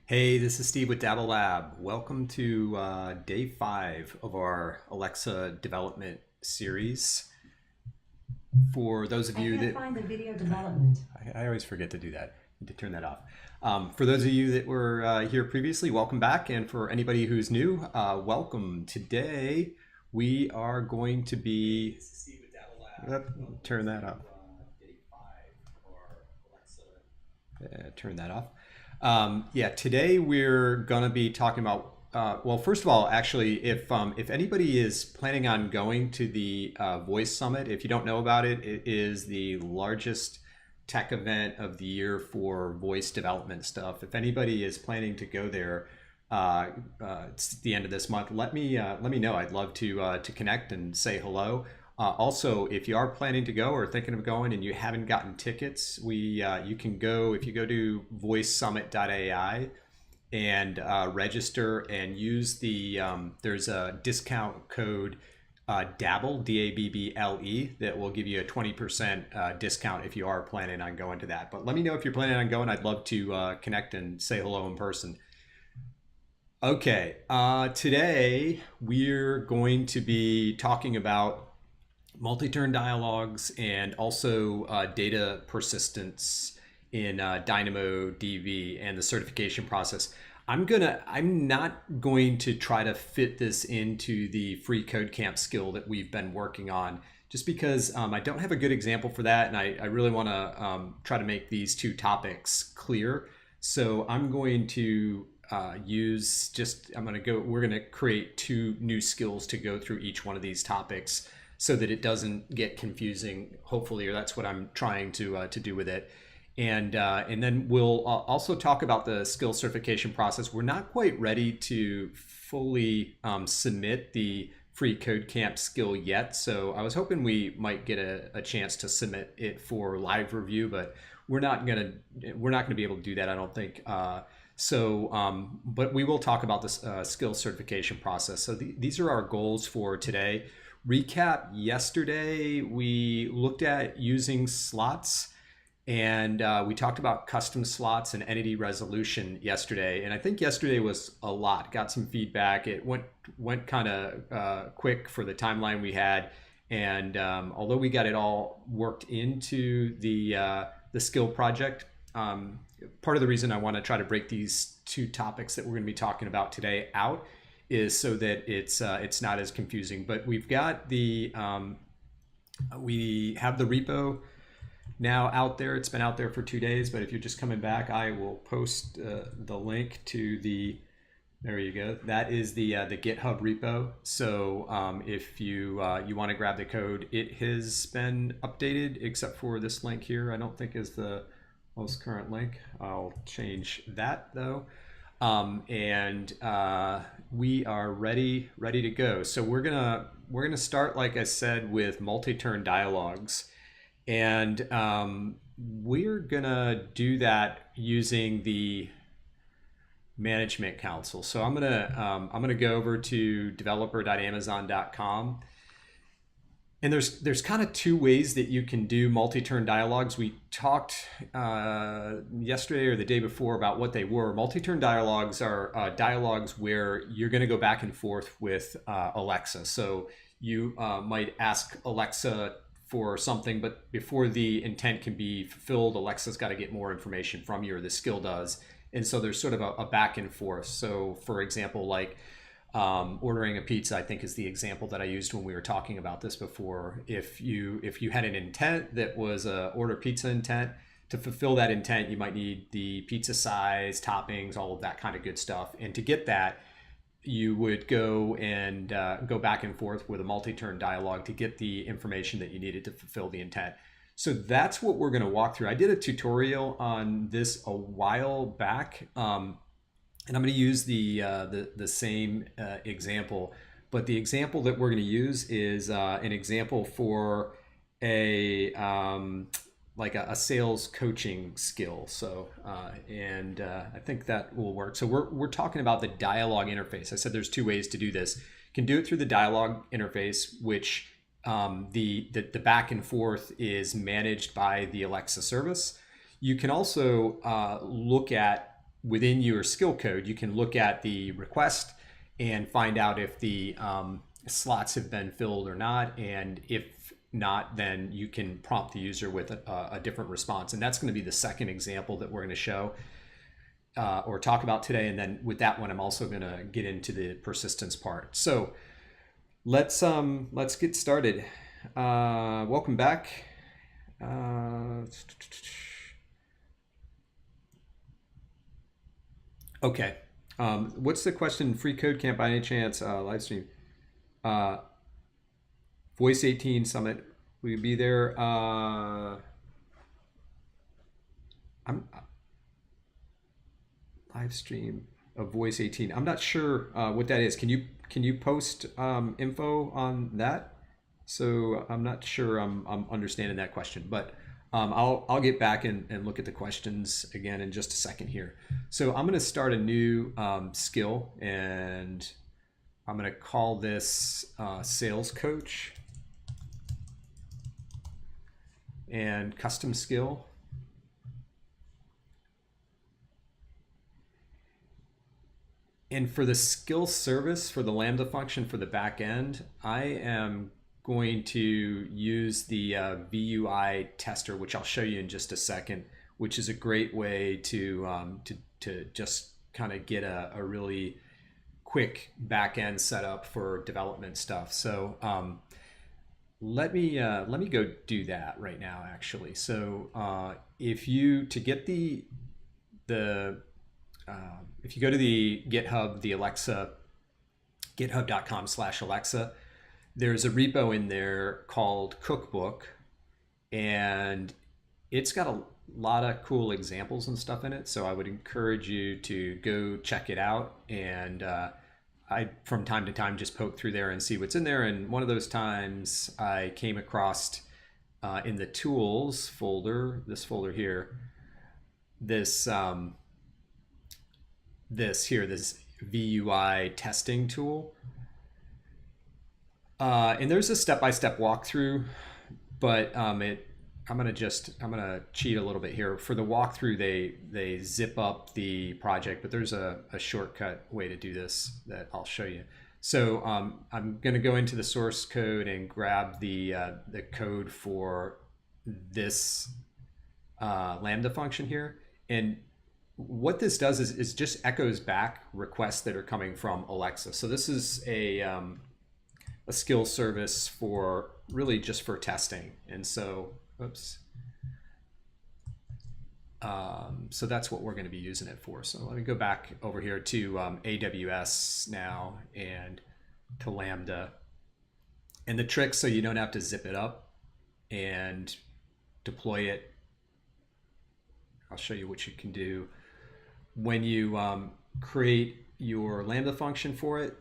Hey, this is Steve with Dabble Lab. Welcome to day 5 of our Alexa development series. For those of I you can't that find the video development. I always forget to do that. I need to turn that off. For those of you that were here previously, welcome back. And for anybody who's new, welcome. Today we are going to be. This is Steve with Dabble Lab. Turn that up. Day 5 of our Alexa. Turn that off. Yeah, today we're gonna be talking about. Well, first of all, actually, if anybody is planning on going to the Voice Summit, if you don't know about it, it is the largest tech event of the year for voice development stuff. If anybody is planning to go there, it's the end of this month. Let me know. I'd love to connect and say hello. Also, if you are planning to go or thinking of going and you haven't gotten tickets, you can go if you go to voicesummit.ai and register and use there's a discount code DABBLE DABBLE that will give you a 20% discount if you are planning on going to that. But let me know if you're planning on going. I'd love to connect and say hello in person. Okay, today we're going to be talking about multi-turn dialogues and also data persistence in DynamoDB and the certification process. I'm not going to try to fit this into the free code camp skill that we've been working on, just because I don't have a good example for that, and I really want to try to make these two topics clear. So I'm going to we're going to create two new skills to go through each one of these topics so that it doesn't get confusing, hopefully, or that's what I'm trying to do with it. And then we'll also talk about the skill certification process. We're not quite ready to fully submit the free code camp skill yet, so I was hoping we might get a chance to submit it for live review, but we're not gonna be able to do that, I don't think. But we will talk about this skill certification process. So these are our goals for today. Recap: yesterday we looked at using slots, and we talked about custom slots and entity resolution yesterday. And I think yesterday was a lot. Got some feedback. It went kind of quick for the timeline we had. And although we got it all worked into the skill project, part of the reason I want to try to break these two topics that we're going to be talking about today out is so that it's not as confusing. But we've got we have the repo now out there. It's been out there for 2 days, but if you're just coming back, I will post the link to the. There you go. That is the GitHub repo. So if you want to grab the code, it has been updated except for this link here. I don't think is the most current link. I'll change that though. And we are ready to go. So we're gonna start, like I said, with multi-turn dialogues, and we're gonna do that using the management console. So I'm gonna go over to developer.amazon.com. And there's kind of two ways that you can do multi-turn dialogues. We talked yesterday or the day before about what they were. Multi-turn dialogues are dialogues where you're going to go back and forth with Alexa. So you might ask Alexa for something, but before the intent can be fulfilled, Alexa's got to get more information from you, or the skill does. And so there's sort of a back and forth. So for example, like ordering a pizza, I think, is the example that I used when we were talking about this before. If you had an intent that was a order pizza intent, to fulfill that intent, you might need the pizza size, toppings, all of that kind of good stuff. And to get that, you would go and go back and forth with a multi-turn dialogue to get the information that you needed to fulfill the intent. So that's what we're going to walk through. I did a tutorial on this a while back. And I'm going to use the same example, but the example that we're going to use is an example for a like a sales coaching skill. So I think that will work. So we're talking about the dialogue interface. I said there's two ways to do this. You can do it through the dialogue interface, which the back and forth is managed by the Alexa service. You can also look at within your skill code, you can look at the request and find out if the slots have been filled or not. And if not, then you can prompt the user with a different response. And that's going to be the second example that we're going to show or talk about today. And then with that one, I'm also going to get into the persistence part. So let's get started. Welcome back. Okay. What's the question? freeCodeCamp by any chance? Live stream. Voice 18 Summit. Will you be there? I'm live stream of Voice 18. I'm not sure what that is. Can you post info on that? So I'm not sure I'm understanding that question, but I'll get back and look at the questions again in just a second here. So I'm going to start a new skill, and I'm going to call this sales coach and custom skill. And for the skill service, for the Lambda function for the back end, I am going to use the VUI tester, which I'll show you in just a second, which is a great way to just kind of get a really quick back end setup for development stuff. So let me go do that right now, actually. So if you get if you go to the GitHub, the Alexa, github.com/Alexa, there's a repo in there called Cookbook, and it's got a lot of cool examples and stuff in it. So I would encourage you to go check it out. And I, from time to time, just poke through there and see what's in there. And one of those times I came across in the tools folder, this folder here, this VUI testing tool. And there's a step-by-step walkthrough, but I'm gonna cheat a little bit here. For the walkthrough, they zip up the project, but there's a shortcut way to do this that I'll show you. So I'm gonna go into the source code and grab the code for this Lambda function here. And what this does is just echoes back requests that are coming from Alexa. So this is a skill service for really just for testing. And so, oops. So that's what we're going to be using it for. So let me go back over here to AWS now and to Lambda. And the trick, so you don't have to zip it up and deploy it, I'll show you what you can do. When you create your Lambda function for it,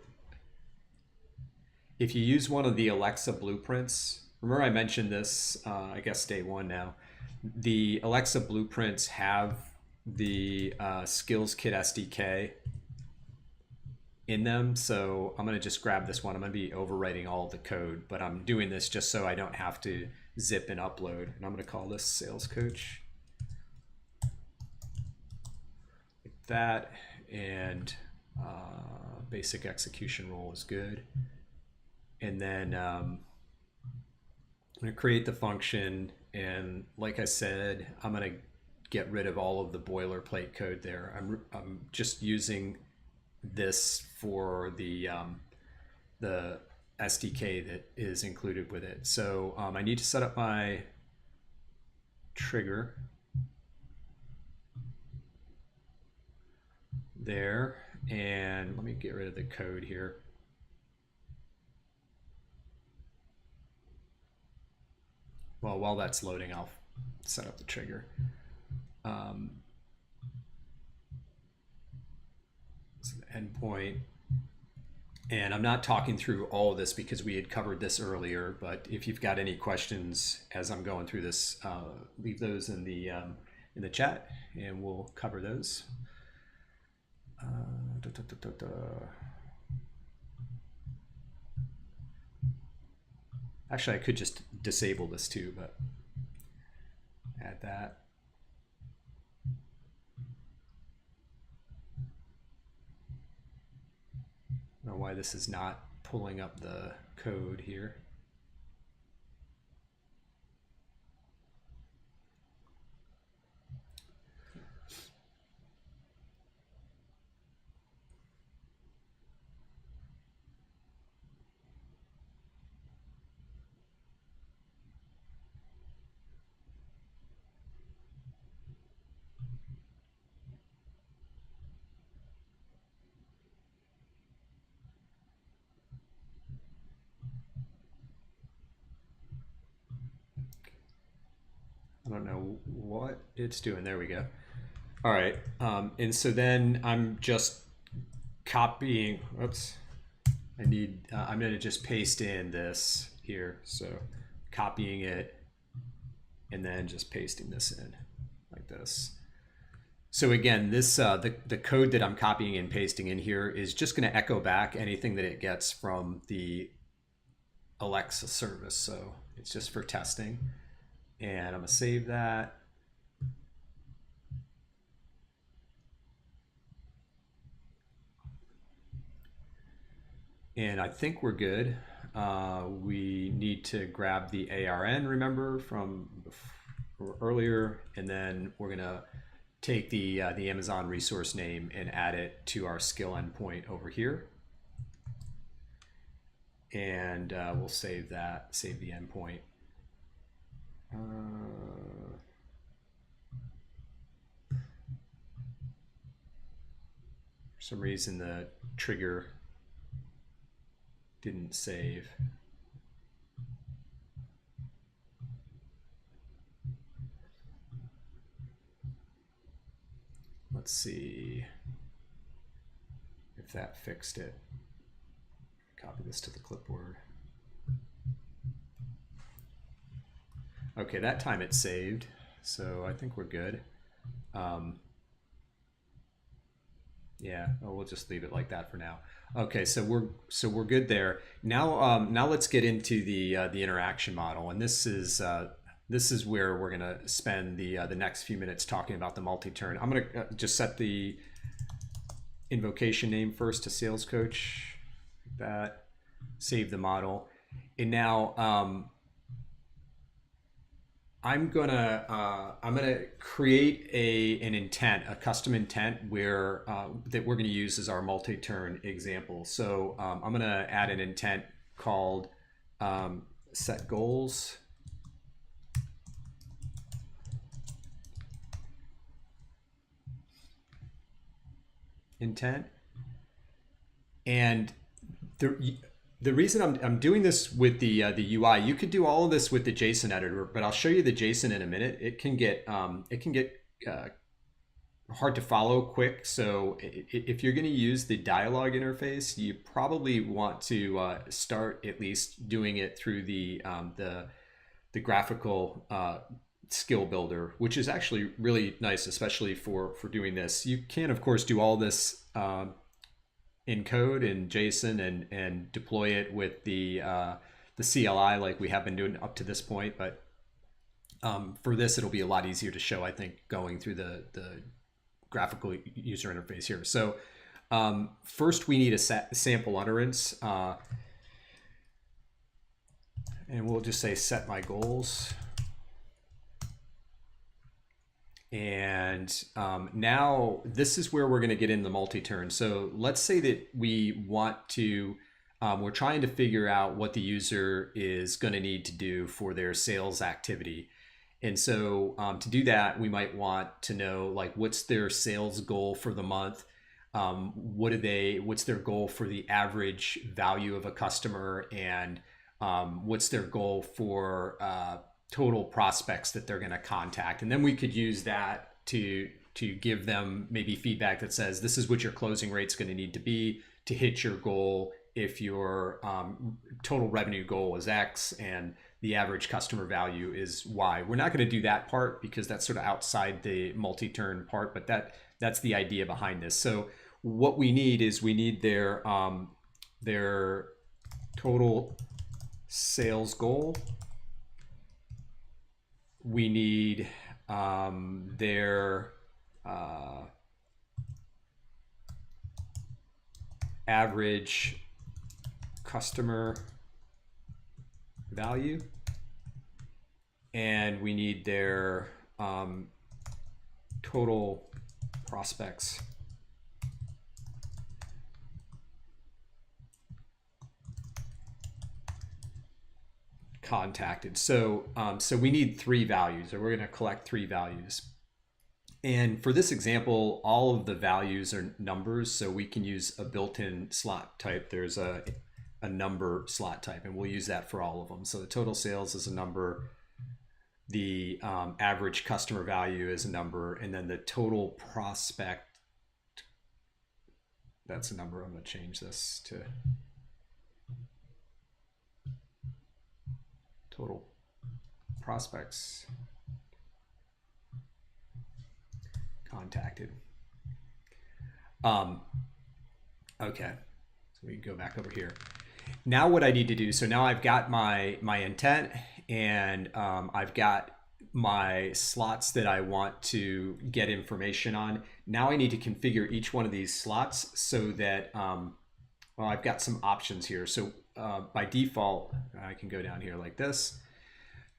if you use one of the Alexa blueprints, remember I mentioned this, I guess day one now, the Alexa blueprints have the Skills Kit SDK in them. So I'm going to just grab this one. I'm going to be overwriting all of the code, but I'm doing this just so I don't have to zip and upload. And I'm going to call this Sales Coach. Like that. And basic execution rule is good. And then I'm going to create the function. And like I said, I'm going to get rid of all of the boilerplate code there. I'm just using this for the SDK that is included with it. So I need to set up my trigger there. And let me get rid of the code here. Well, while that's loading, I'll set up the trigger. So the endpoint. And I'm not talking through all of this because we had covered this earlier, but if you've got any questions as I'm going through this, leave those in the chat and we'll cover those. Actually, I could just disable this too, but add that. know why this is not pulling up the code here. I don't know what it's doing. There we go. All right. And so then I'm just copying. Oops. I'm going to just paste in this here. So copying it and then just pasting this in like this. So again, this the code that I'm copying and pasting in here is just going to echo back anything that it gets from the Alexa service. So it's just for testing. And I'm going to save that. And I think we're good. We need to grab the ARN, remember, from earlier, and then we're going to take the Amazon resource name and add it to our skill endpoint over here. And we'll save that, save the endpoint. For some reason, the trigger didn't save. Let's see if that fixed it. Copy this to the clipboard. Okay, that time it saved, so I think we're good. Yeah, we'll just leave it like that for now. Okay, so we're good there. Now now let's get into the interaction model, and this is where we're gonna spend the next few minutes talking about the multi-turn. I'm gonna just set the invocation name first to sales coach, like that. Save the model, and now I'm gonna create an intent, a custom intent where that we're gonna use as our multi-turn example. So I'm gonna add an intent called set goals. Intent. And the reason I'm doing this with the UI, you could do all of this with the JSON editor, but I'll show you the JSON in a minute. It can get hard to follow quick. So if you're going to use the dialogue interface, you probably want to start at least doing it through the graphical skill builder, which is actually really nice, especially for doing this. You can, of course, do all this in code in JSON and deploy it with the CLI like we have been doing up to this point. But for this, it'll be a lot easier to show, I think, going through the graphical user interface here. So first, we need a sample utterance. And we'll just say set my goals. And now this is where we're going to get in the multi-turn. So let's say that we want to, we're trying to figure out what the user is going to need to do for their sales activity. And so to do that, we might want to know, like, what's their sales goal for the month? What's their goal for the average value of a customer? And what's their goal for total prospects that they're going to contact? And then we could use that to give them maybe feedback that says, this is what your closing rate's going to need to be to hit your goal if your total revenue goal is X and the average customer value is Y. We're not going to do that part because that's sort of outside the multi-turn part, but that's the idea behind this. So what we need is we need their total sales goal. We need their average customer value, and we need their total prospects contacted. So we need 3 values, or we're going to collect 3 values. And for this example, all of the values are numbers, so we can use a built-in slot type. There's a number slot type, and we'll use that for all of them. So the total sales is a number, the average customer value is a number, and then the total prospect, that's a number. I'm going to change this to total prospects contacted. Okay, so we can go back over here. Now what I need to do, so now I've got my intent, and I've got my slots that I want to get information on. Now I need to configure each one of these slots so that, well, I've got some options here. So by default, I can go down here like this.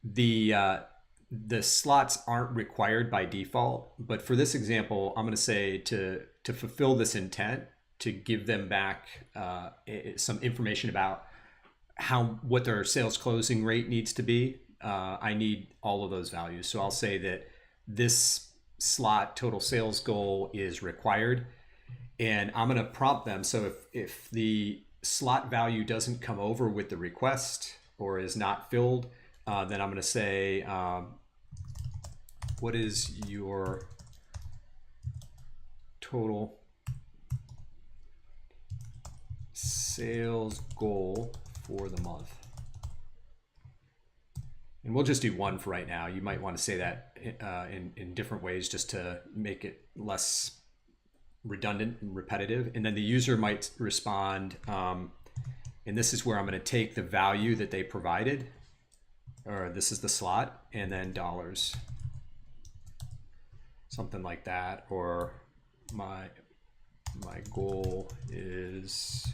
The slots aren't required by default, but for this example, I'm going to say to fulfill this intent, to give them back some information about what their sales closing rate needs to be. I need all of those values. So I'll say that this slot total sales goal is required, and I'm going to prompt them. So if the slot value doesn't come over with the request or is not filled, then I'm going to say, what is your total sales goal for the month? And we'll just do 1 for right now. You might want to say that in different ways just to make it less redundant and repetitive. And then the user might respond, and this is where I'm going to take the value that they provided, or this is the slot, and then dollars, something like that. Or my goal is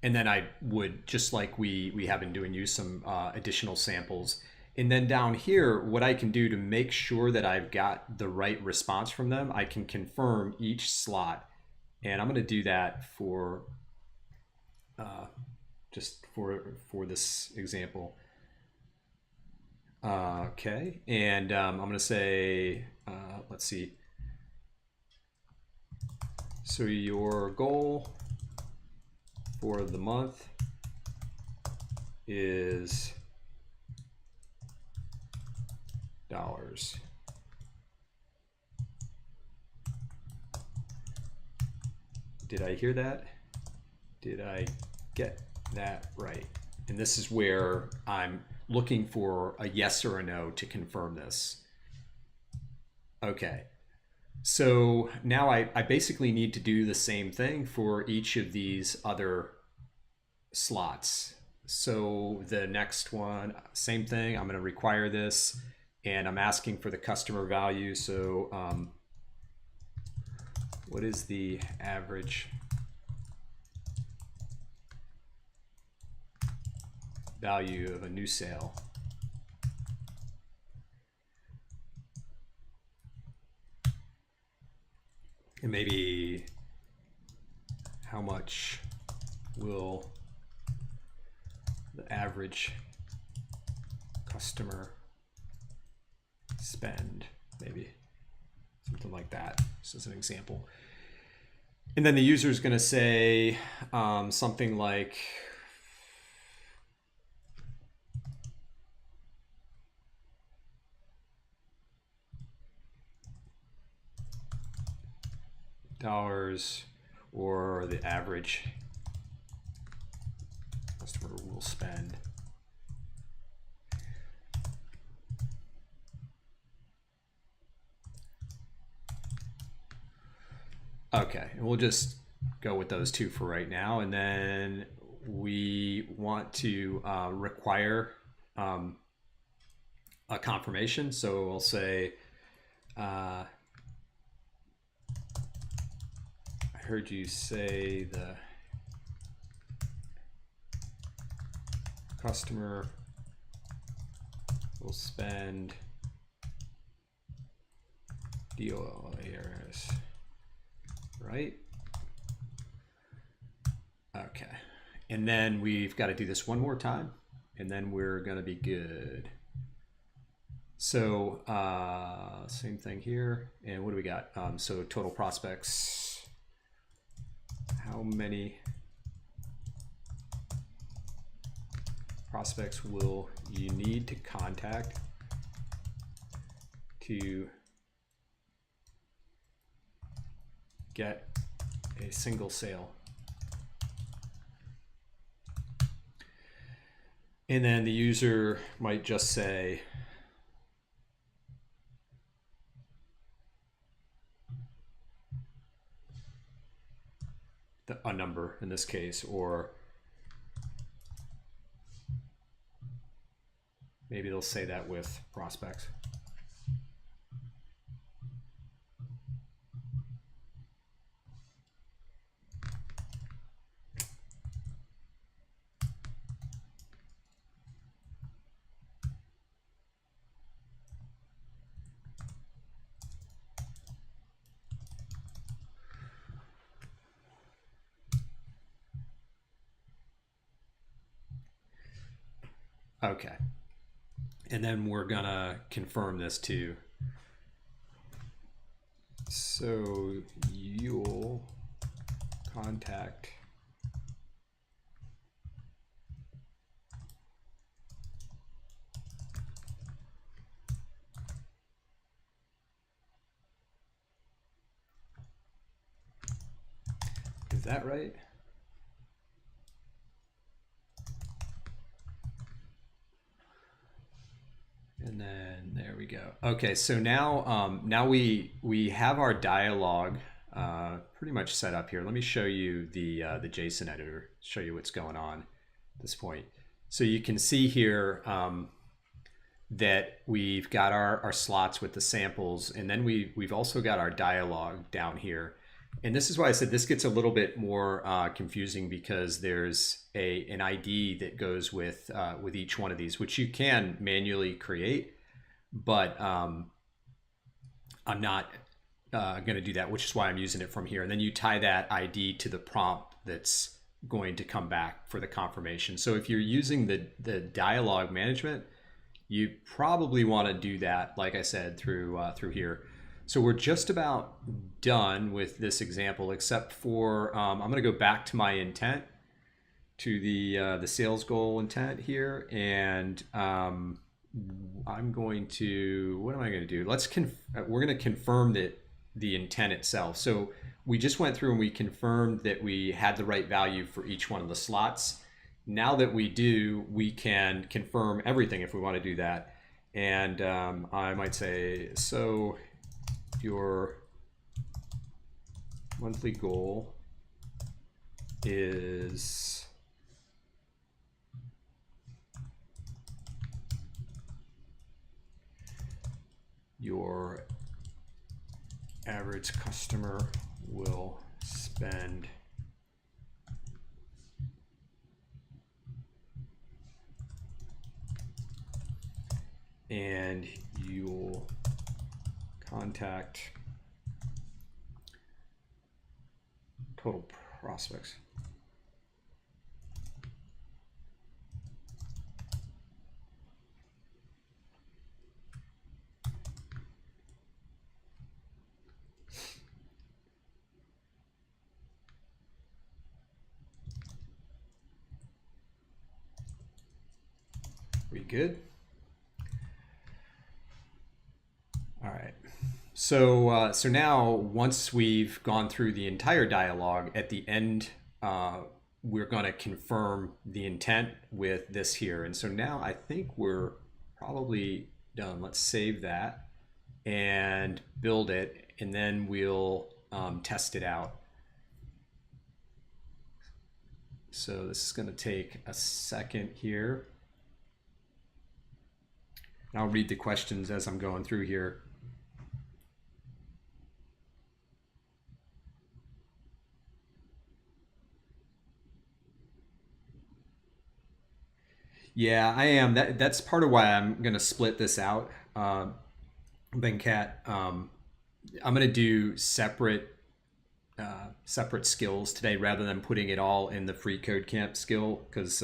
and then I would, just like we have been doing, use some additional samples. And then down here, what I can do to make sure that I've got the right response from them, I can confirm each slot. And I'm going to do that for just for this example. Okay, and I'm going to say, let's see. So your goal for the month is dollars. Did I hear that? Did I get that right? And this is where I'm looking for a yes or a no to confirm this. Okay. So now I basically need to do the same thing for each of these other slots. So the next one, same thing, I'm going to require this, and I'm asking for the customer value. So what is the average value of a new sale? And maybe how much will the average customer spend? Maybe something like that, just as an example. And then the user is going to say something like, dollars, or the average customer will spend. Okay, and we'll just go with those 2 for right now. And then we want to require a confirmation. So we'll say I heard you say the customer will spend DOLARs, right? Okay. And then we've got to do this one more time, and then we're going to be good. So same thing here. And what do we got? So total prospects. How many prospects will you need to contact to get a single sale? And then the user might just say, a number in this case, or maybe they'll say that with prospects. Okay. And then we're gonna confirm this too. So you'll contact Is that right? And then there we go. Okay, so now now we have our dialogue pretty much set up here. Let me show you the JSON editor, show you what's going on at this point. So you can see here that we've got our slots with the samples, and then we've also got our dialogue down here. And this is why I said this gets a little bit more confusing, because there's an ID that goes with each one of these, which you can manually create, but I'm not going to do that, which is why I'm using it from here. And then you tie that ID to the prompt that's going to come back for the confirmation. So if you're using the dialogue management, you probably want to do that, like I said, through here. So we're just about done with this example, except for I'm going to go back to my intent, to the sales goal intent here, and I'm going to, what am I going to do? We're going to confirm that the intent itself. So we just went through and we confirmed that we had the right value for each one of the slots. Now that we do, we can confirm everything if we want to do that. And I might say, so your monthly goal is your average customer will spend and you'll contact total prospects. We good? All right. So so now, once we've gone through the entire dialogue, at the end, we're going to confirm the intent with this here. And so now I think we're probably done. Let's save that and build it, and then we'll test it out. So this is going to take a second here. And I'll read the questions as I'm going through here. Yeah, I am. That's part of why I'm going to split this out, Benkat. I'm going to do separate skills today rather than putting it all in the free code camp skill because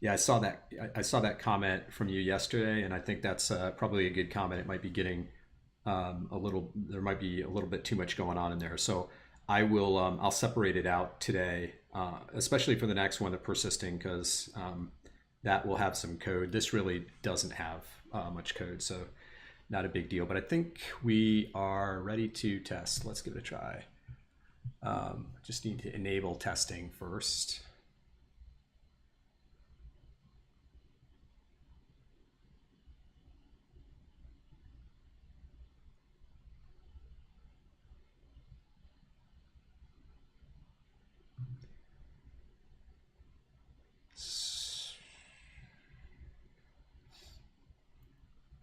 yeah, I saw that comment from you yesterday, and I think that's probably a good comment. It might be getting there might be a little bit too much going on in there. So I'll separate it out today, especially for the next one, the persisting, because that will have some code. This really doesn't have much code, so not a big deal. But I think we are ready to test. Let's give it a try. Just need to enable testing first.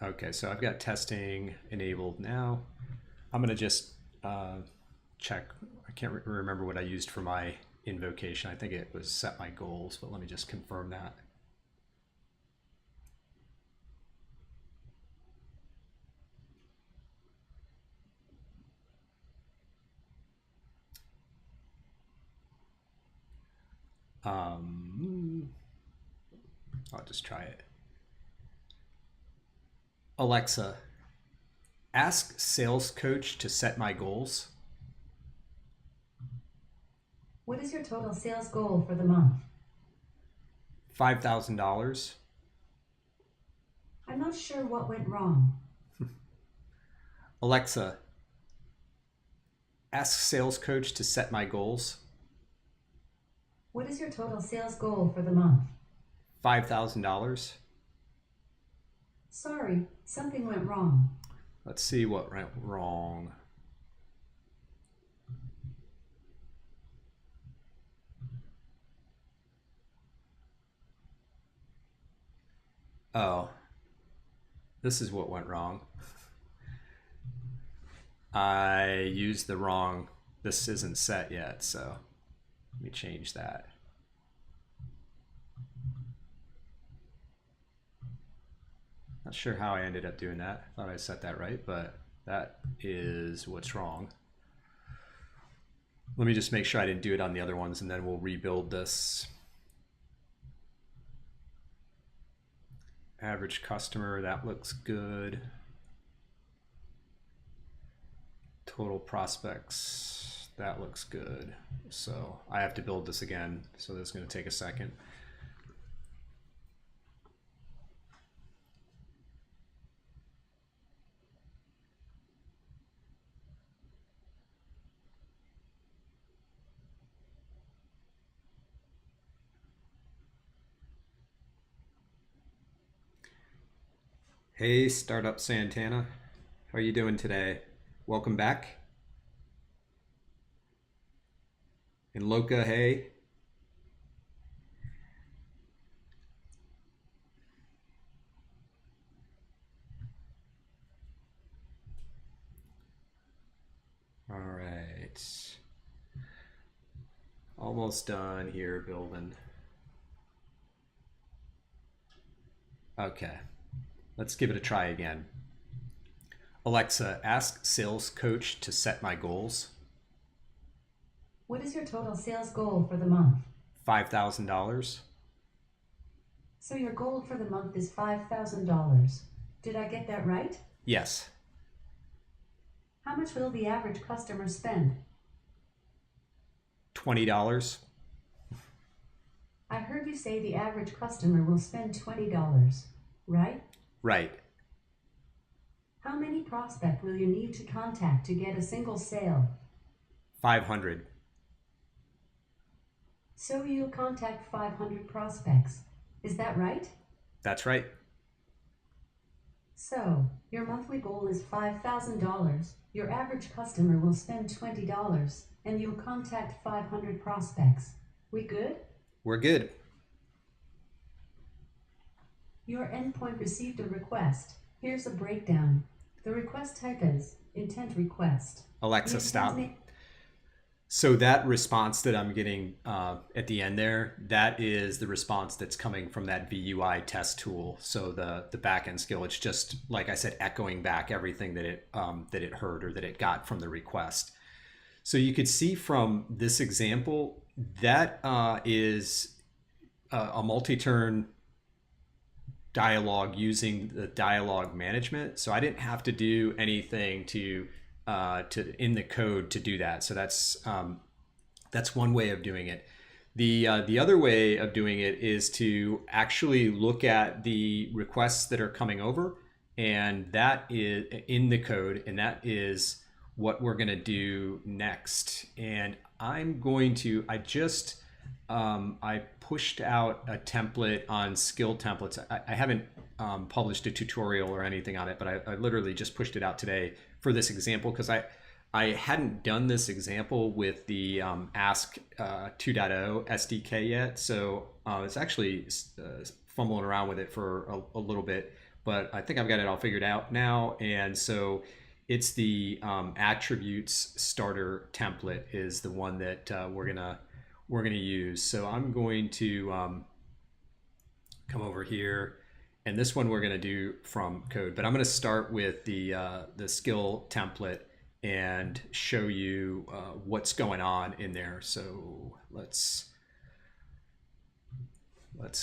Okay, so I've got testing enabled now. I'm going to just check. I can't remember what I used for my invocation. I think it was set my goals, but let me just confirm that. I'll just try it. Alexa, ask sales coach to set my goals. What is your total sales goal for the month? $5,000. I'm not sure what went wrong. Alexa, ask sales coach to set my goals. What is your total sales goal for the month? $5,000. Sorry, something went wrong. Let's see what went wrong. Oh, this is what went wrong. I used the wrong, this isn't set yet, so let me change that. Not sure how I ended up doing that. Thought I set that right, but that is what's wrong. Let me just make sure I didn't do it on the other ones, and then we'll rebuild this. Average customer, that looks good. Total prospects, that looks good. So I have to build this again, so this is going to take a second. Hey, Startup Santana. How are you doing today? Welcome back. And Loca, hey. All right. Almost done here building. Okay. Let's give it a try again. Alexa, ask sales coach to set my goals. What is your total sales goal for the month? $5,000. So your goal for the month is $5,000. Did I get that right? Yes. How much will the average customer spend? $20. I heard you say the average customer will spend $20, right? Right. How many prospects will you need to contact to get a single sale? 500. So you'll contact 500 prospects. Is that right? That's right. So, your monthly goal is $5,000. Your average customer will spend $20, and you'll contact 500 prospects. We good? We're good. Your endpoint received a request. Here's a breakdown. The request type is intent request. Alexa, stop. So that response that I'm getting at the end there, that is the response that's coming from that VUI test tool. So the backend skill, it's just like I said, echoing back everything that it heard or that it got from the request. So you could see from this example that is a multi-turn dialogue using the dialogue management. So I didn't have to do anything to in the code to do that. So that's one way of doing it. The other way of doing it is to actually look at the requests that are coming over, and that is in the code, and that is what we're going to do next. And I'm going to I pushed out a template on skill templates. I haven't published a tutorial or anything on it, but I literally just pushed it out today for this example because I hadn't done this example with the Ask 2.0 SDK yet. So it's actually fumbling around with it for a little bit, but I think I've got it all figured out now. And so it's the attributes starter template is the one that we're gonna use. So I'm going to come over here, and this one we're gonna do from code. But I'm gonna start with the skill template and show you what's going on in there. So let's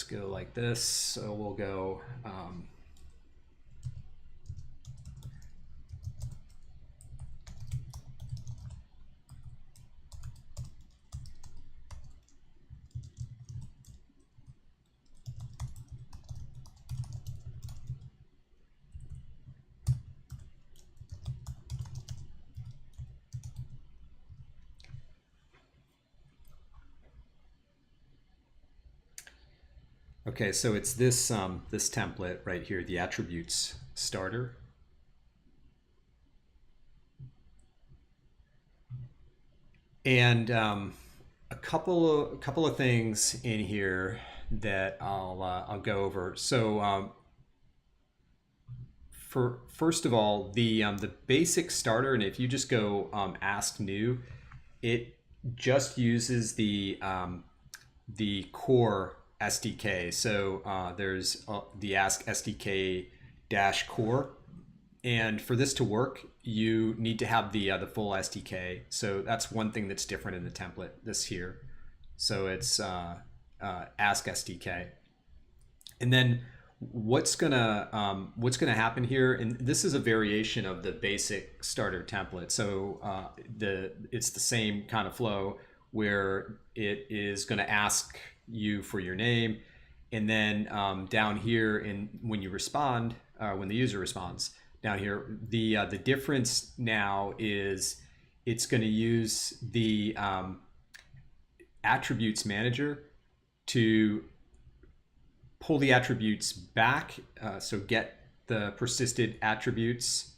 go like this. So we'll go. Okay, so it's this this template right here, the attributes starter. And a couple of things in here that I'll go over. So first of all, the basic starter, and if you just go ask new, it just uses the core SDK. So there's the Ask SDK dash core, and for this to work, you need to have the full SDK. So that's one thing that's different in the template. This here, so it's Ask SDK, and then what's gonna happen here, and this is a variation of the basic starter template. So it's the same kind of flow where it is going to ask you for your name, and then down here, when you respond, when the user responds, down here, the difference now is it's going to use the attributes manager to pull the attributes back, so get the persisted attributes,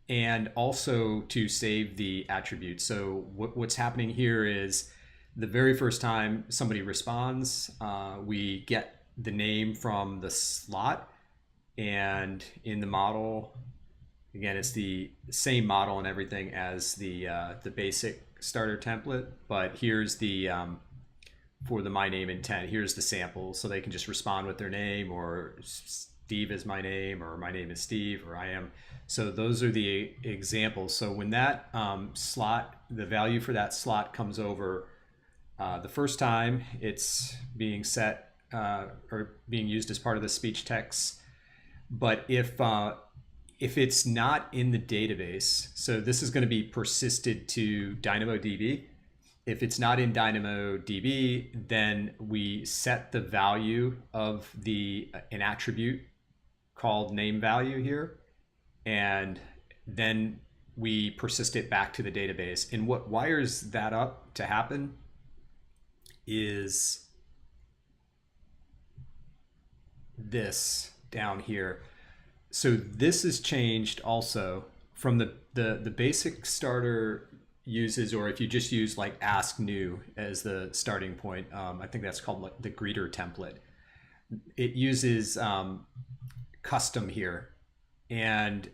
and also to save the attributes. So what's happening here is the very first time somebody responds, we get the name from the slot, and in the model, again, it's the same model and everything as the basic starter template, but here's the for the my name intent, here's the sample, so they can just respond with their name, or Steve is my name, or my name is Steve, or I am. So those are the examples. So when that slot, the value for that slot comes over the first time, it's being set or being used as part of the speech text. But if it's not in the database, so this is going to be persisted to DynamoDB. If it's not in DynamoDB, then we set the value of an attribute called name value here, and then we persist it back to the database. And what wires that up to happen is this down here. So this is changed also from the basic starter uses, or if you just use like ask new as the starting point, I think that's called like the greeter template. It uses custom here, and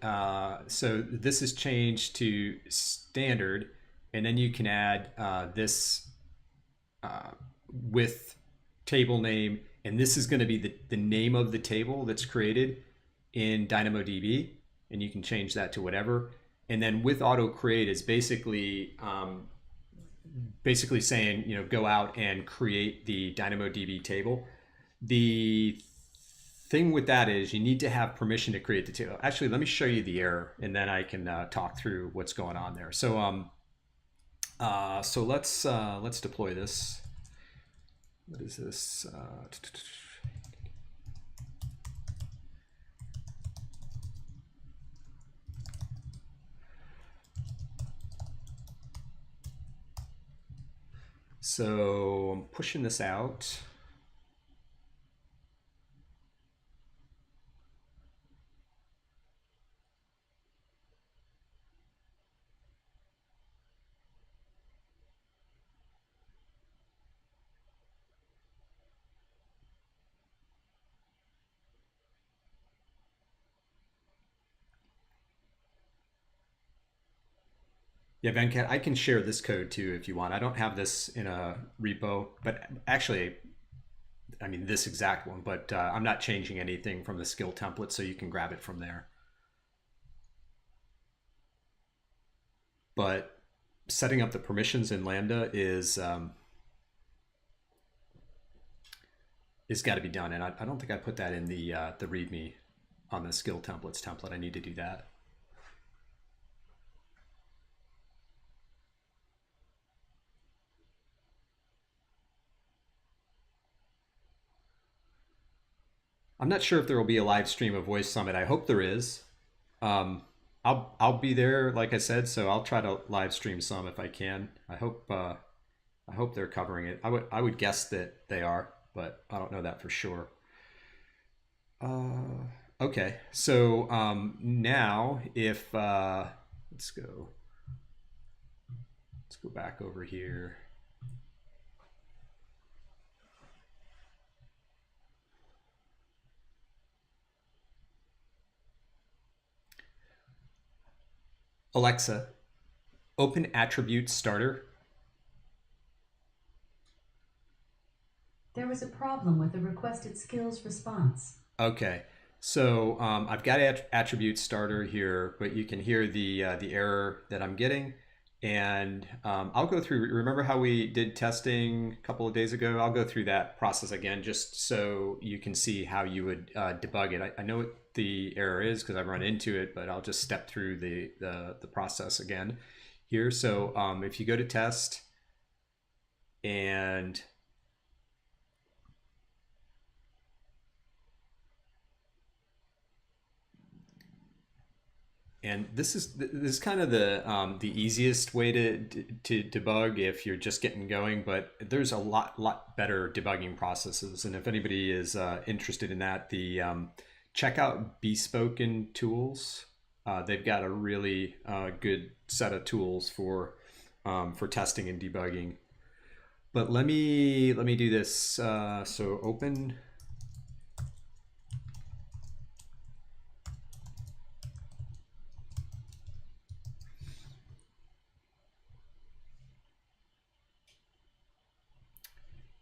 so this is changed to standard, and then you can add this with table name, and this is going to be the name of the table that's created in DynamoDB, and you can change that to whatever. And then with auto create is basically saying, you know, go out and create the DynamoDB table. The thing with that is you need to have permission to create the table. Actually, let me show you the error, and then I can talk through what's going on there. So let's deploy this. What is this? So I'm pushing this out. Yeah, Venkat, I can share this code too if you want. I don't have this in a repo, but actually, I mean this exact one, but I'm not changing anything from the skill template, so you can grab it from there. But setting up the permissions in Lambda is got to be done, and I don't think I put that in the README on the skill templates template. I need to do that. I'm not sure if there will be a live stream of Voice Summit. I hope there is. I'll be there, like I said, so I'll try to live stream some if I can. I hope they're covering it. I would guess that they are, but I don't know that for sure. Okay, so now if let's go back over here. Alexa, open Attribute Starter. There was a problem with the requested skills response. Okay, so I've got Attribute Starter here, but you can hear the error that I'm getting. And I'll go through, remember how we did testing a couple of days ago? I'll go through that process again, just so you can see how you would debug it. I know what the error is because I've run into it, but I'll just step through the process again here. So if you go to test and this is kind of the easiest way to debug if you're just getting going, but there's a lot better debugging processes. And if anybody is interested in that, check out Bespoken Tools. They've got a really good set of tools for testing and debugging. But let me do this. So open.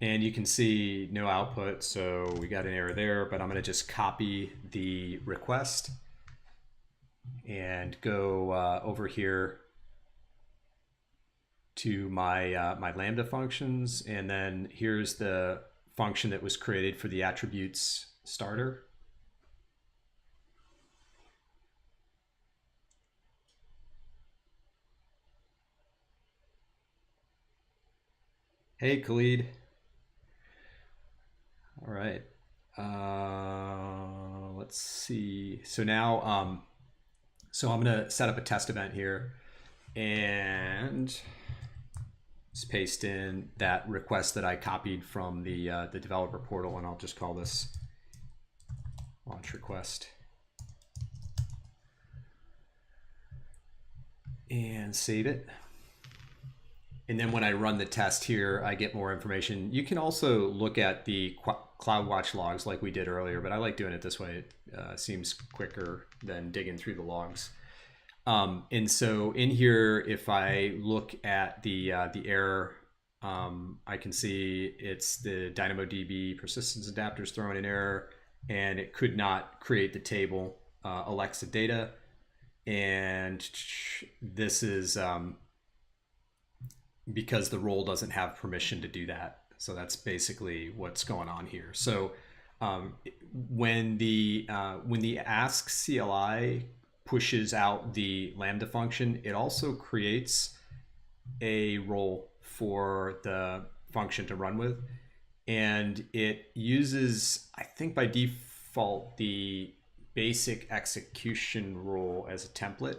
And you can see no output, so we got an error there, but I'm going to just copy the request and go over here to my my Lambda functions, and then here's the function that was created for the attributes starter. Hey, Khalid. All right. Let's see. So now, so I'm going to set up a test event here and just paste in that request that I copied from the developer portal, and I'll just call this launch request. And save it. And then when I run the test here, I get more information. You can also look at the CloudWatch logs like we did earlier, but I like doing it this way. It seems quicker than digging through the logs. And so in here, if I look at the error, I can see it's the DynamoDB persistence adapters throwing an error, and it could not create the table Alexa data. And this is because the role doesn't have permission to do that. So that's basically what's going on here. So when the ask CLI pushes out the Lambda function, it also creates a role for the function to run with, and it uses, I think by default, the basic execution rule as a template.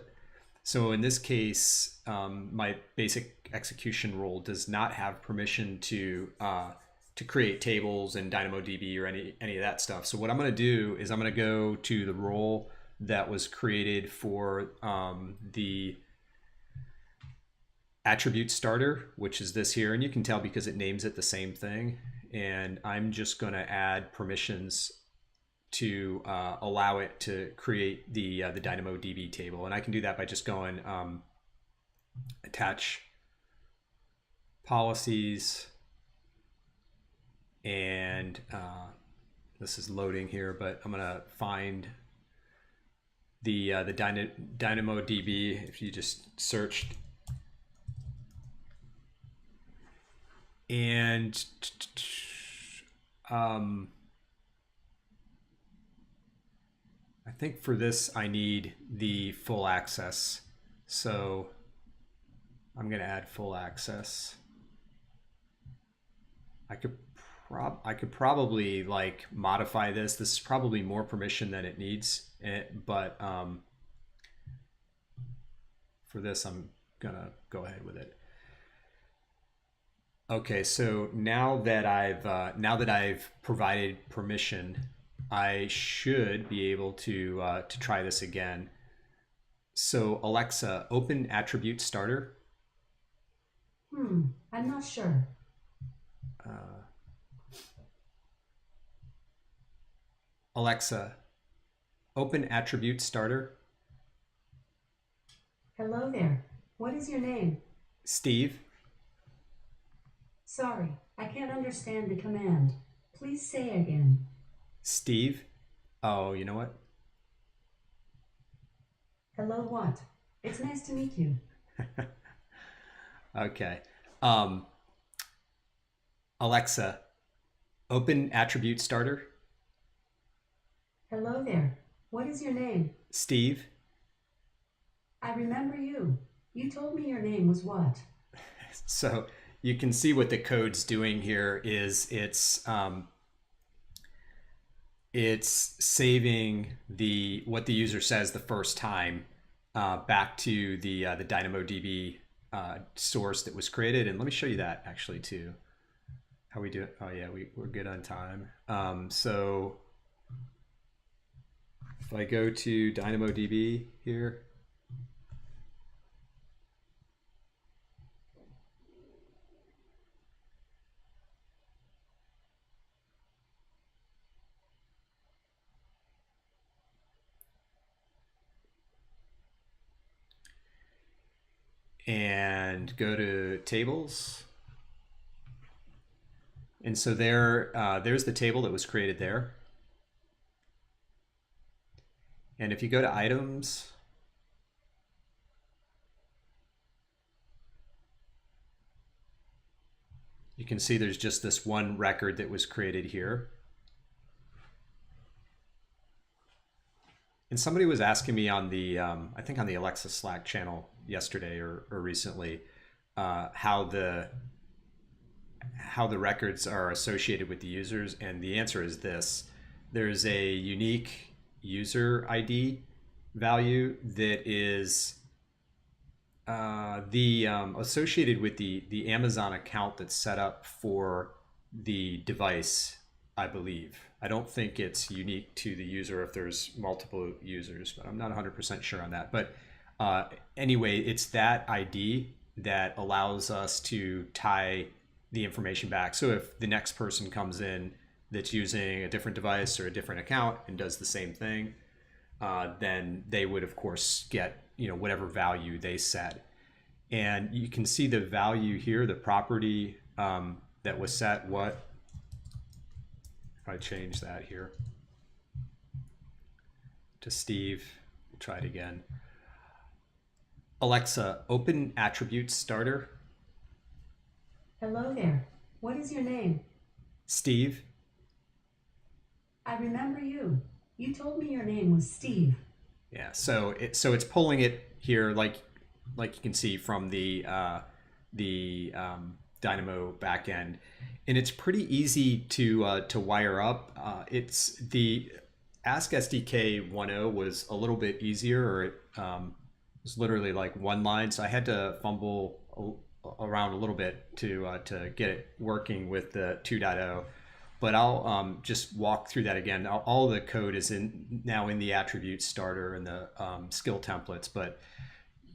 So in this case, my basic execution rule does not have permission to create tables in DynamoDB or any of that stuff. So what I'm going to do is I'm going to go to the role that was created for the attribute starter, which is this here, and you can tell because it names it the same thing. And I'm just going to add permissions to allow it to create the DynamoDB table, and I can do that by just going attach policies, and this is loading here, but I'm gonna find the DynamoDB. If you just searched, and I think for this I need the full access, so I'm going to add full access. I could probably like modify this. This is probably more permission than it needs, but for this I'm gonna go ahead with it. Okay, so now that I've provided permission, I should be able to try this again. So Alexa, open attribute starter. I'm not sure. Alexa, open attribute starter. Hello there. What is your name? Steve. Sorry, I can't understand the command. Please say again. Steve. Oh, you know what? Hello what? It's nice to meet you. Okay. Alexa, open attribute starter. Hello there. What is your name? Steve. I remember you. You told me your name was what? So you can see what the code's doing here is it's saving what the user says the first time back to the DynamoDB source that was created. And let me show you that actually too. How we do it. Oh yeah, we're good on time. So if I go to DynamoDB here, and go to tables. And so there's the table that was created there. And if you go to items, you can see there's just this one record that was created here. And somebody was asking me on the, I think on the Alexa Slack channel yesterday or recently, how the records are associated with the users. And the answer is this: there's a unique user ID value that is associated with the Amazon account that's set up for the device, I believe. I don't think it's unique to the user if there's multiple users, but I'm not 100% sure on that. But anyway, it's that ID that allows us to tie the information back. So if the next person comes in that's using a different device or a different account and does the same thing, then they would of course get whatever value they set. And you can see the value here, the property that was set. What if I change that here to Steve? We'll try it again. Alexa, open attribute starter. Hello there. What is your name? Steve. I remember you. You told me your name was Steve. Yeah, so it's pulling it here, like you can see from the Dynamo backend, and it's pretty easy to wire up. It's the Ask SDK 1.0 was a little bit easier, or it was literally like one line, so I had to fumble around a little bit to get it working with the 2.0. But I'll just walk through that again. All the code is now in the attribute starter and the skill templates, but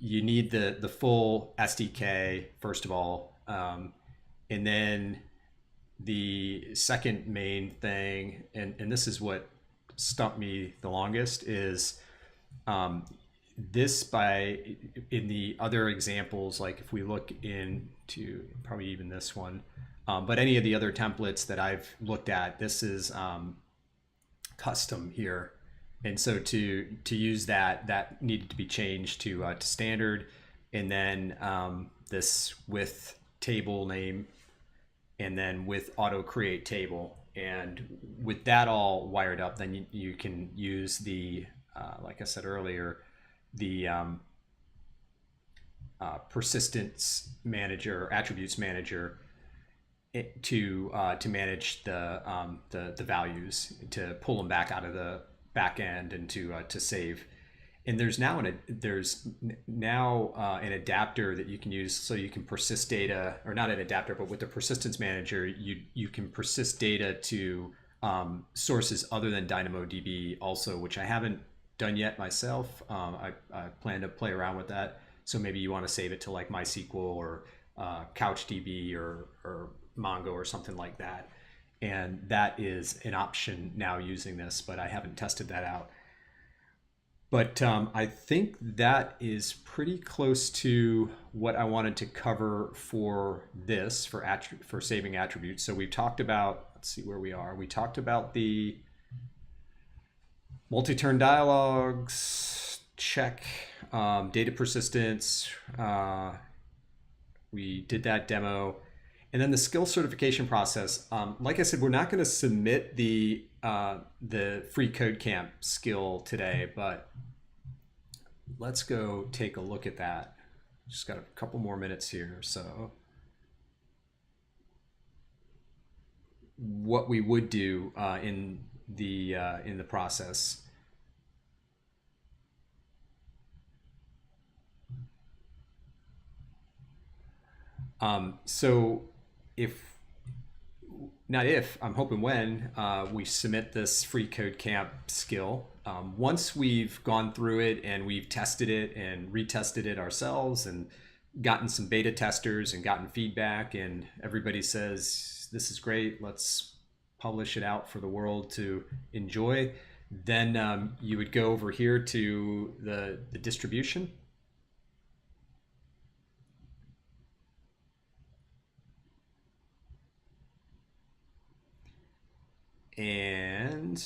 you need the full SDK first of all, and then the second main thing, and this is what stumped me the longest, is this in the other examples, like if we look into probably even this one, but any of the other templates that I've looked at, this is custom here. And so to use that needed to be changed to standard, and then this with table name, and then with auto create table. And with that all wired up, then you can use the, like I said earlier, the persistence manager, attributes manager, to manage the values, to pull them back out of the back end and to save. And there's now an adapter that you can use, so you can persist data, or not an adapter, but with the persistence manager, you can persist data to sources other than DynamoDB also, which I haven't done yet myself. I plan to play around with that. So maybe you want to save it to like MySQL or CouchDB or Mongo or something like that. And that is an option now using this, but I haven't tested that out. But I think that is pretty close to what I wanted to cover for this, for saving attributes. So we've talked about, let's see where we are. We talked about the multi-turn dialogues, check, data persistence. We did that demo. And then the skill certification process. Like I said, we're not going to submit the freeCodeCamp skill today, but let's go take a look at that. Just got a couple more minutes here. So what we would do in the process. So I'm hoping when we submit this freeCodeCamp skill, once we've gone through it and we've tested it and retested it ourselves and gotten some beta testers and gotten feedback, and everybody says, this is great, let's publish it out for the world to enjoy, then you would go over here to the distribution. And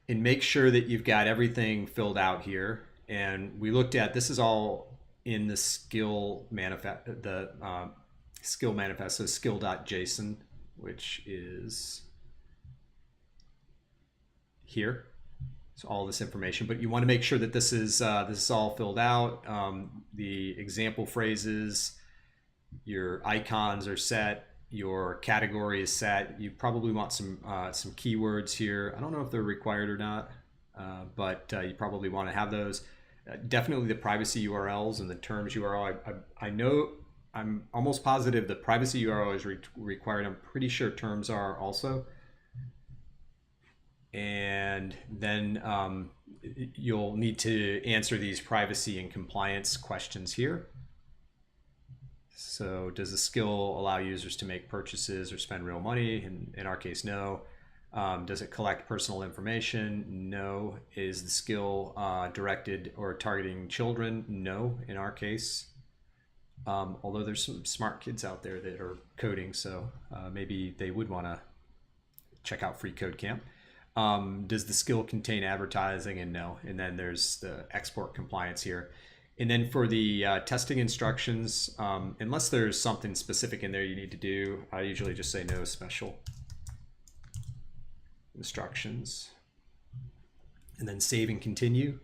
make sure that you've got everything filled out here. And we looked at, this is all in the skill manifest, skill manifest, so skill.json, which is here. So all this information, but you want to make sure that this is all filled out. The example phrases, your icons are set, your category is set. You probably want some keywords here. I don't know if they're required or not, but you probably want to have those. Definitely the privacy URLs and the terms URL. I know, I'm almost positive the privacy URL is required. I'm pretty sure terms are also. And then you'll need to answer these privacy and compliance questions here. So does the skill allow users to make purchases or spend real money? In our case, no. Does it collect personal information? No. Is the skill directed or targeting children? No, in our case. Although there's some smart kids out there that are coding, so maybe they would want to check out Free Code Camp. Does the skill contain advertising? And no. And then there's the export compliance here. And then for the testing instructions, unless there's something specific in there you need to do, I usually just say no special instructions. And then save and continue.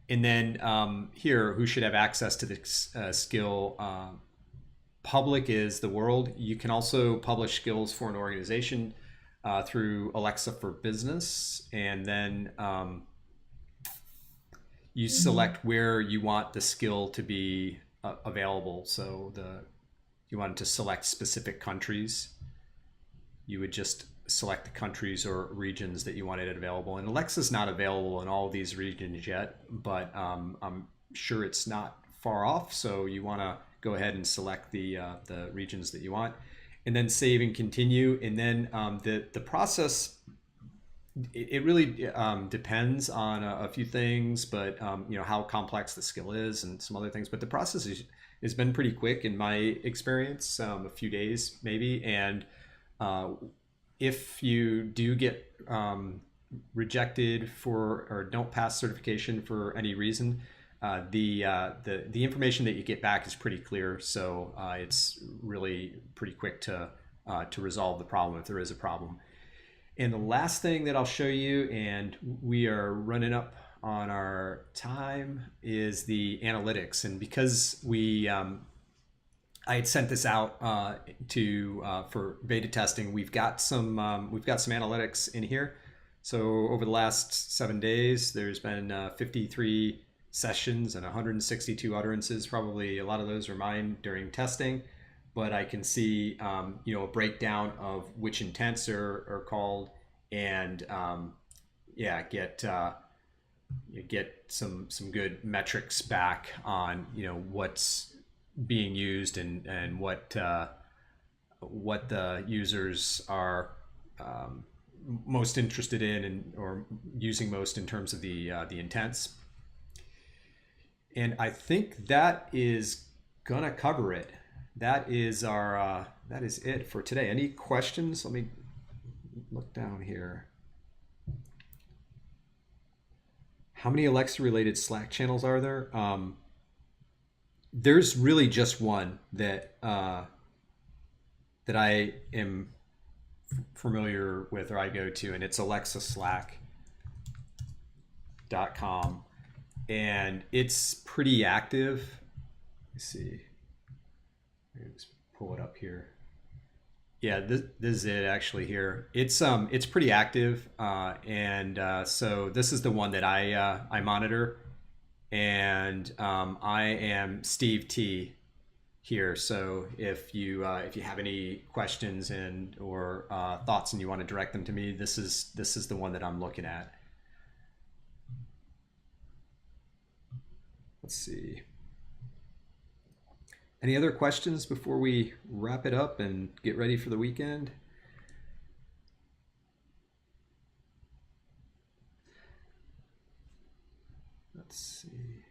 And then here, who should have access to this skill? Public is the world. You can also publish skills for an organization through Alexa for Business. And then you select where you want the skill to be available. So you wanted to select specific countries. You would just select the countries or regions that you wanted it available. And Alexa's not available in all of these regions yet, but I'm sure it's not far off. So you want to go ahead and select the regions that you want, and then save and continue. And then the process, it really depends on a few things, but how complex the skill is and some other things. But the process has been pretty quick in my experience, a few days maybe. And if you do get rejected for or don't pass certification for any reason, the information that you get back is pretty clear. So it's really pretty quick to resolve the problem if there is a problem. And the last thing that I'll show you, and we are running up on our time, is the analytics. And because I had sent this out for beta testing, we've got some analytics in here. So over the last 7 days, there's been 53 sessions and 162 utterances. Probably a lot of those are mine during testing, but I can see a breakdown of which intents are called, and get some good metrics back on what's being used and what the users are most interested in or using most in terms of the intents. And I think that is gonna cover it. That is it for today. Any questions? Let me look down here. How many Alexa related Slack channels are there? There's really just one that I am familiar with, or I go to, and it's alexaslack.com, and it's pretty active. Let's see. Let's pull it up here. Yeah, this is it actually here. It's pretty active, so this is the one that I monitor. And I am Steve T here. So if you have any questions or thoughts and you want to direct them to me, this is the one that I'm looking at. Let's see. Any other questions before we wrap it up and get ready for the weekend? Let's see.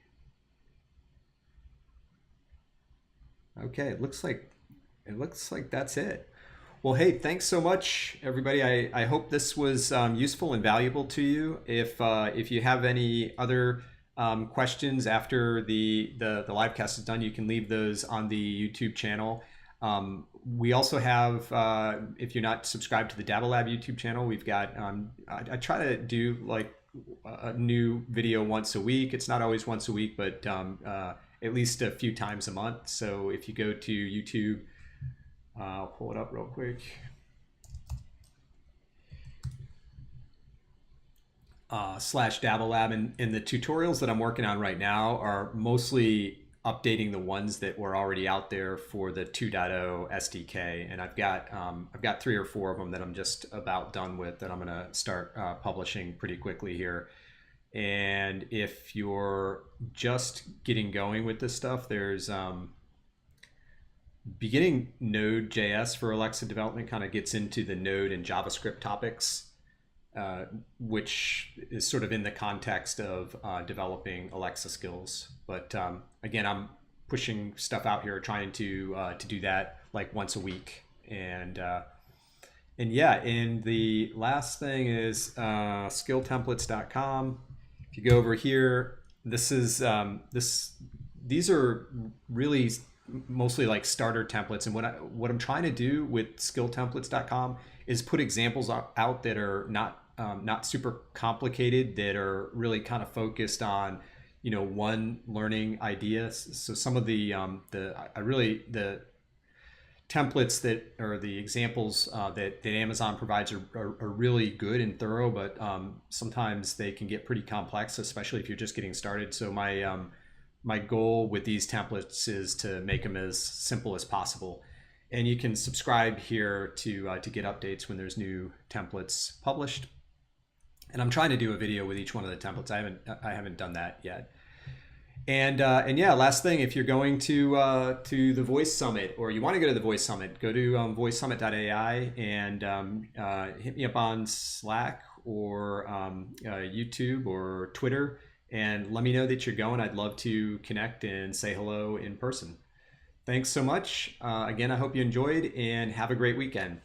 Okay, it looks like that's it. Well, hey, thanks so much, everybody. I hope this was useful and valuable to you. If you have any other questions after the live cast is done, you can leave those on the YouTube channel. We also have, if you're not subscribed to the Dabble Lab YouTube channel, we've got, I try to do like a new video once a week. It's not always once a week, but at least a few times a month. So if you go to YouTube, I'll pull it up real quick. /Dabble Lab, and the tutorials that I'm working on right now are mostly updating the ones that were already out there for the 2.0 SDK, and I've got 3 or 4 of them that I'm just about done with that I'm gonna start publishing pretty quickly here. And if you're just getting going with this stuff, there's beginning Node.js for Alexa development kind of gets into the Node and JavaScript topics, which is sort of in the context of developing Alexa skills. But again, I'm pushing stuff out here, trying to do that like once a week. And yeah, and the last thing is skilltemplates.com. If you go over here, this is these are really mostly like starter templates. And what I'm trying to do with skilltemplates.com is put examples out that are not super complicated, that are really kind of focused on one learning idea. So some of the templates that or the examples that Amazon provides are really good and thorough, but sometimes they can get pretty complex, especially if you're just getting started. So my goal with these templates is to make them as simple as possible. And you can subscribe here to get updates when there's new templates published. And I'm trying to do a video with each one of the templates. I haven't done that yet. And yeah, last thing, if you're going to the Voice Summit, or you want to go to the Voice Summit, go to voicesummit.ai and hit me up on Slack or YouTube or Twitter, and let me know that you're going. I'd love to connect and say hello in person. Thanks so much. Again, I hope you enjoyed, and have a great weekend.